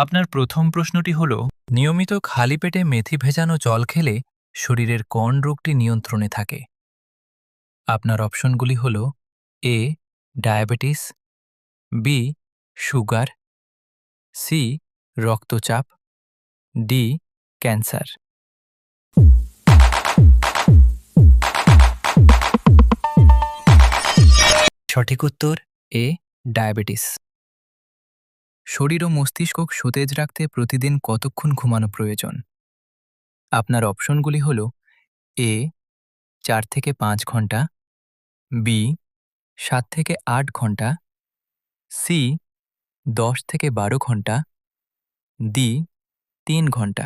আপনার প্রথম প্রশ্নটি হল, নিয়মিত খালি পেটে মেথি ভেজানো জল খেলে শরীরের কোন রোগটি নিয়ন্ত্রণে থাকে? আপনার অপশনগুলি হল A diabetes, B sugar, C রক্তচাপ, ডি ক্যান্সার। সঠিক উত্তর এ ডায়াবেটিস। শরীর ও মস্তিষ্ক সতেজ রাখতে প্রতিদিন কতক্ষণ ঘুমানো প্রয়োজন? আপনার অপশনগুলি হল এ 4 থেকে 5 ঘন্টা, বি 7 থেকে 8 ঘন্টা, সি 10 থেকে 12 ঘন্টা, ডি 3 ঘন্টা।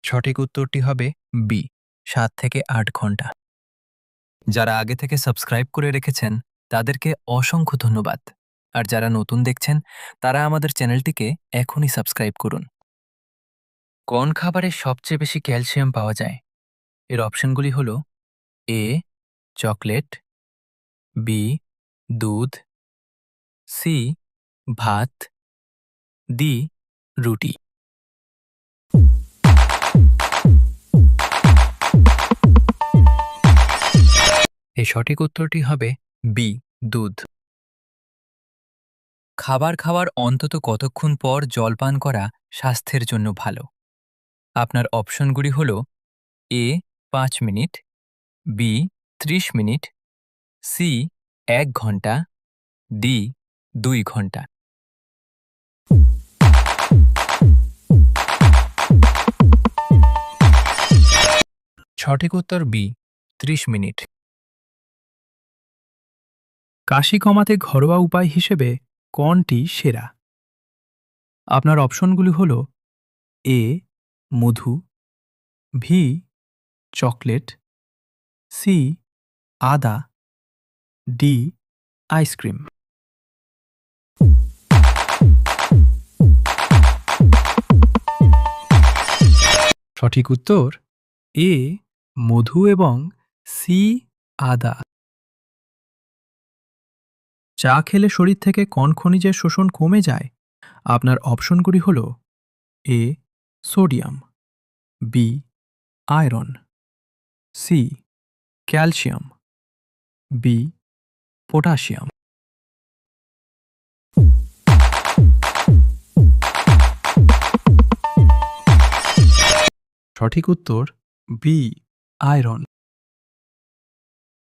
সঠিক উত্তরটি হবে বি 7 থেকে 8 ঘন্টা। যারা আগে থেকে সাবস্ক্রাইব করে রেখেছেন তাদেরকে অসংখ্য ধন্যবাদ, আর যারা নতুন দেখছেন তারা আমাদের চ্যানেলটিকে এখনই সাবস্ক্রাইব করুন। কোন খাবারে সবচেয়ে বেশি ক্যালসিয়াম পাওয়া যায়? এর অপশনগুলি হল এ চকলেট, বি দুধ, সি ভাত, ডি রুটি। এই সঠিক উত্তরটি হবে বি দুধ। খাবার খাওয়ার অন্তত কতক্ষণ পর জল পান করা স্বাস্থ্যের জন্য ভালো? আপনার অপশনগুলি হল এ 5 মিনিট, বি 30 মিনিট, সি 1 ঘন্টা, ডি 2 ঘন্টা। সঠিক উত্তর বি 30 মিনিট। কাশি কমাতে ঘরোয়া উপায় হিসেবে কোনটি সেরা? আপনার অপশনগুলি হল এ মধু, ভি চকলেট, সি আদা, ডি আইসক্রিম। সঠিক উত্তর এ মধু এবং সি আদা। চা খেলে শরীর থেকে কোন খনিজের শোষণ কমে যায়? আপনার অপশনগুলি হল A sodium, B iron, C calcium, B potassium. সঠিক উত্তর বি আয়রন।